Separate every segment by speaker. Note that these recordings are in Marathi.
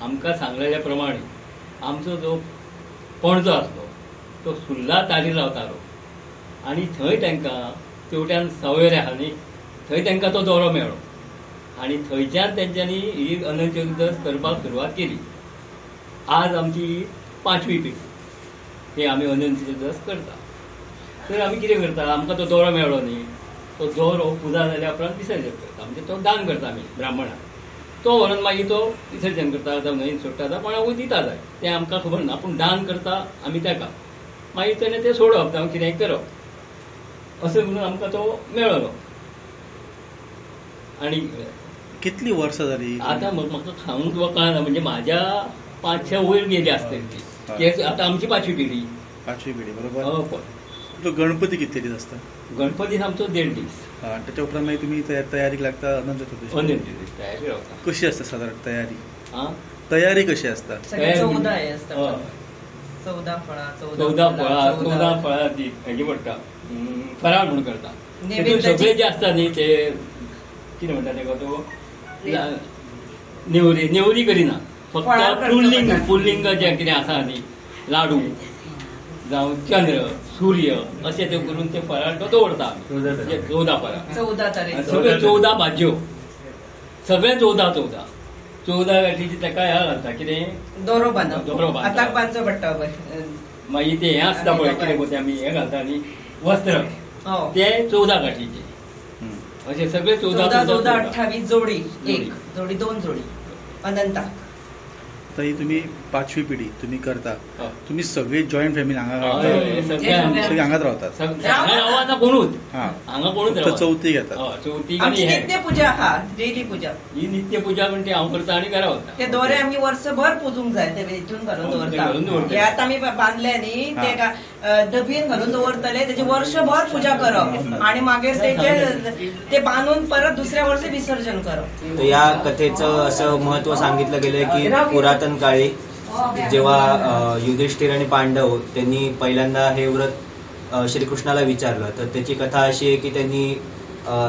Speaker 1: आमकां सांगलेल्या प्रमाणे आमचो जो पणजो आसलो तो सुर्ला तारी लावतालो आनी थंय तांकां तेवट्यान सवयर आहा न्ही थंय तांकां तो दोरो मेळ्ळो आनी थंयच्यान तेंच्यांनी ही अनंत चतुर्दश करपाक सुरवात केली. आज आमची 5वी पिढी ही आमी अनंत चतुर्दश करता. तर आमी कितें करता आमकां तो दोरो मेळ्ळो न्ही तो दोरो पुजा जाल्या उपरांत विसर्जन करता म्हणजे तो दान करता आमी ब्राह्मणाक. तो व्हरून मागीर तो विसर्जन करता जावं न्हंयेन सोडटा जावं कोणाकूय दिता जाय तें आमकां खबर ना पूण दान करता आमी ताका मागीर तेणें तें सोडप जावं कितेंय करप असो म्हणून आमकां तो मेळ्ळो. आनी
Speaker 2: कितली वर्सां जाली
Speaker 1: आतां म्हाका सांगूंक कळना म्हणजे म्हाज्या 5-6 वयर गेली आसतली ती आतां आमची 5वी पिढी.
Speaker 2: 5वी पिढी बरोबर.
Speaker 1: हय पळय.
Speaker 2: तो गणपती कितले दीस आसता?
Speaker 1: गणपती आमचो 1.5 दीस.
Speaker 2: ताच्या उपरांत मागीर तुमी तयारीक लागता अनंत चतुर्दशी.
Speaker 1: अनंत चतुर्दशी तयारी रावता.
Speaker 2: कशी आसता सादारण तयारी?
Speaker 1: आं
Speaker 2: तयारी कशी आसता?
Speaker 3: 14 हे आसता. 14
Speaker 1: फळां ती हेजी पडटा फराळ म्हणून करता. सगळे जे आसता न्ही ते कितें म्हणटा तेका तो नेवरी करिना फक्त पुल्लिंग जे कितें आसा न्ही लाडू जावं चंद्र सूर्य अशें ते करून ते फराळ तो दवरता. 14 फराळ
Speaker 3: 14 तारीख
Speaker 1: सगळे 14 भाज्यो सगळे 14 गाठीची ताका ह्या घालता कितें
Speaker 3: दोरो बांदप.
Speaker 1: दोरो बांदप.
Speaker 3: आतां बांदचो पडटा
Speaker 1: मागीर ते हें आसता पळय कितें पळय आमी हें घालता न्ही वस्त्र ते 14 गाठीचे अशें सगळे 14
Speaker 3: 28 जोडी एक जोडी 2 जोडी अनंताक.
Speaker 2: आता ही तुम्ही 5वी पिढी तुम्ही करता तुम्ही सगळे जॉईंट फॅमिली सगळे हांगाच रावतात?
Speaker 1: हांगा कोणूच हांगा कोणूच
Speaker 2: रावता. चवथी घेतात?
Speaker 1: चवथी
Speaker 3: नित्य पूजा आहा डेली पूजा
Speaker 1: ही नित्य पूजा म्हणजे हांव करता आनी घरा वता.
Speaker 3: ते दोरे आमी वर्सभर पुजूंक जाय ते हितून घालून दवरता. हे आतां आमी बांदले न्ही ते डबीन घालून दवरतले तेची वर्षभर पूजा करप आणि मागीर ते बांदून परत दुसऱ्या वर्षी विसर्जन करप.
Speaker 4: या कथेचं असं महत्व सांगितलं गेलंय की पुरातन काळी जेव्हा युधिष्ठिर आणि पांडव त्यांनी पहिल्यांदा हे व्रत श्रीकृष्णाला विचारलं तर त्याची कथा अशी आहे की त्यांनी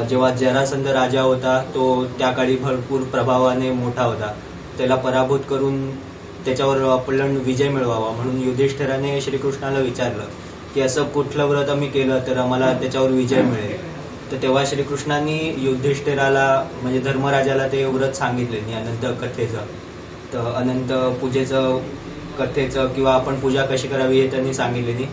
Speaker 4: जेव्हा जरासंध राजा होता तो त्या काळी भरपूर प्रभावाने मोठा होता त्याला पराभूत करून त्याच्यावर आपलं विजय मिळवावा म्हणून युधिष्ठिराने श्रीकृष्णाला विचारलं की असं कुठलं व्रत आम्ही केलं तर आम्हाला त्याच्यावर विजय मिळेल. तर तेव्हा श्रीकृष्णांनी युधिष्ठिराला म्हणजे धर्मराजाला ते व्रत सांगितले अनंत कथेचं. तर अनंत पूजेचं कथेचं किंवा आपण पूजा कशी करावी हे त्यांनी सांगितले.